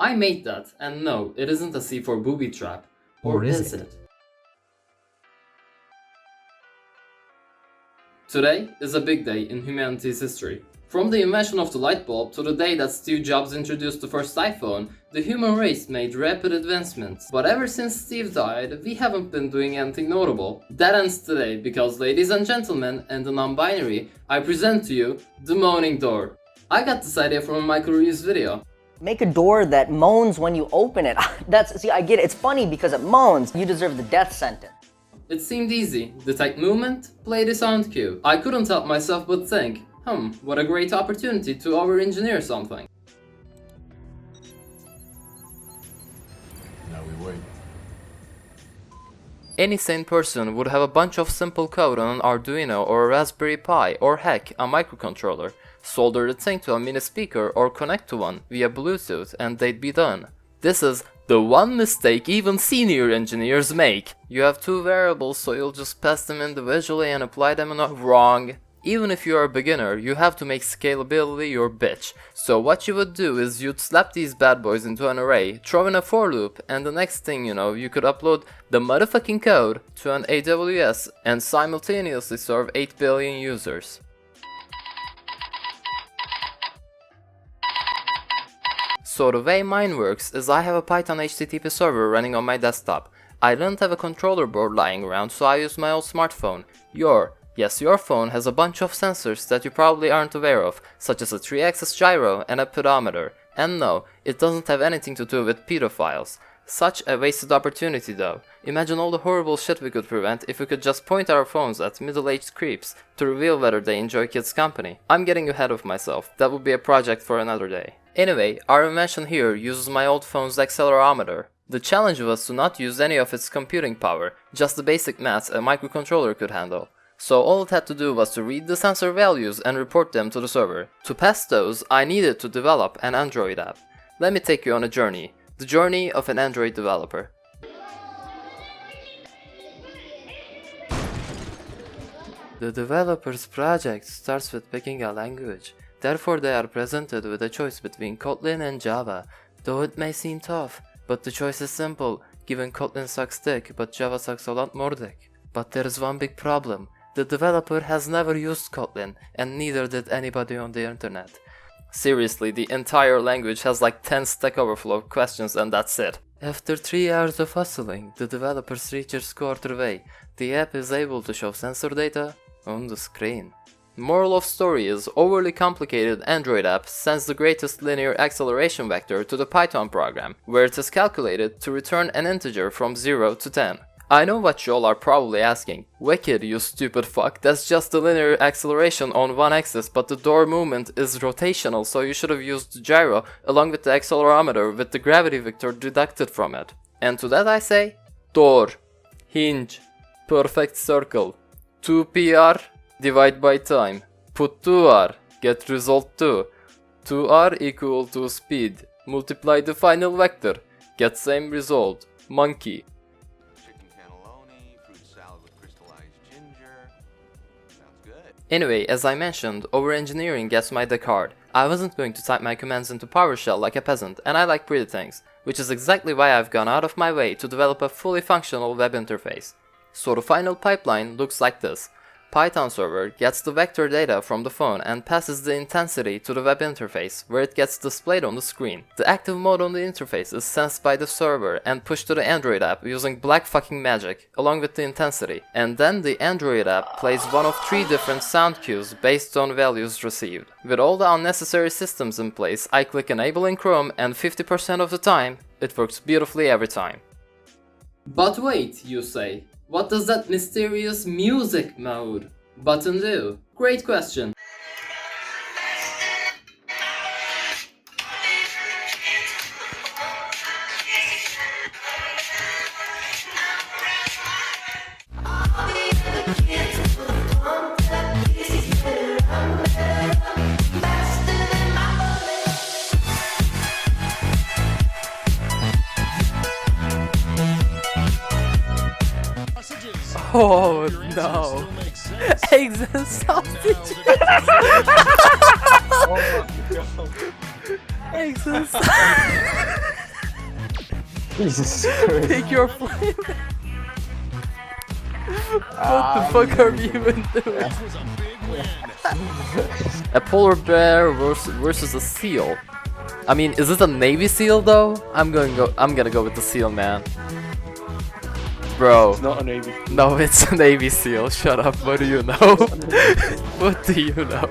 I made that, and no, it isn't a C4 booby trap. Or is it? Today is a big day in humanity's history. From the invention of the light bulb to the day that Steve Jobs introduced the first iPhone, the human race made rapid advancements. But ever since Steve died, we haven't been doing anything notable. That ends today because, ladies and gentlemen, and the non-binary, I present to you the Moaning Door. I got this idea from a Michael Reeves video. Make a door that moans when you open it. See, I get it. It's funny because it moans. You deserve the death sentence. It seemed easy. Detect movement, play the sound cue. I couldn't help myself but think, what a great opportunity to over-engineer something. Now we wait. Any sane person would have a bunch of simple code on an Arduino or a Raspberry Pi or heck, a microcontroller, solder the thing to a mini speaker or connect to one via Bluetooth and they'd be done. This is the one mistake even senior engineers make. You have two variables, so you'll just pass them individually and apply them in a wrong. Even if you are a beginner, you have to make scalability your bitch. So what you would do is you'd slap these bad boys into an array, throw in a for loop, and the next thing you know, you could upload the motherfucking code to an AWS and simultaneously serve 8 billion users. So the way mine works is I have a Python HTTP server running on my desktop. I didn't have a controller board lying around, so I used my old smartphone. Yes, your phone has a bunch of sensors that you probably aren't aware of, such as a 3-axis gyro and a pedometer. And no, it doesn't have anything to do with pedophiles. Such a wasted opportunity though. Imagine all the horrible shit we could prevent if we could just point our phones at middle-aged creeps to reveal whether they enjoy kids' company. I'm getting ahead of myself, that would be a project for another day. Anyway, our invention here uses my old phone's accelerometer. The challenge was to not use any of its computing power, just the basic maths a microcontroller could handle. So all it had to do was to read the sensor values and report them to the server. To pass those, I needed to develop an Android app. Let me take you on a journey. The journey of an Android developer. The developer's project starts with picking a language. Therefore, they are presented with a choice between Kotlin and Java. Though it may seem tough, but the choice is simple, given Kotlin sucks dick, but Java sucks a lot more dick. But there is one big problem. The developer has never used Kotlin, and neither did anybody on the internet. Seriously, the entire language has like 10 Stack Overflow questions and that's it. After 3 hours of hustling, the developers reach their quarter way. The app is able to show sensor data on the screen. Moral of story is overly complicated Android app sends the greatest linear acceleration vector to the Python program, where it is calculated to return an integer from 0 to 10. I know what y'all are probably asking. Wicked, you stupid fuck, that's just the linear acceleration on one axis, but the door movement is rotational, so you should have used the gyro along with the accelerometer with the gravity vector deducted from it. And to that I say, door, hinge, perfect circle, 2pr, divide by time, put 2r, get result 2, 2r equal to speed, multiply the final vector, get same result, monkey. Anyway, as I mentioned, over-engineering gets my dick hard. I wasn't going to type my commands into PowerShell like a peasant, and I like pretty things, which is exactly why I've gone out of my way to develop a fully functional web interface. So the final pipeline looks like this. Python server gets the vector data from the phone and passes the intensity to the web interface, where it gets displayed on the screen. The active mode on the interface is sensed by the server and pushed to the Android app using black fucking magic, along with the intensity. And then the Android app plays one of 3 different sound cues based on values received. With all the unnecessary systems in place, I click enable in Chrome and 50% of the time, it works beautifully every time. But wait, you say. What does that mysterious music mode button do? Great question. Oh no! Eggs and sausages! Eggs and sausages! Jesus Christ. Pick your flame. What the fuck are we even doing? A polar bear versus a seal. I mean, is it a Navy SEAL though? I'm gonna go with the seal, man. Bro. It's not a Navy. No, it's a Navy SEAL. Shut up. What do you know? What do you know?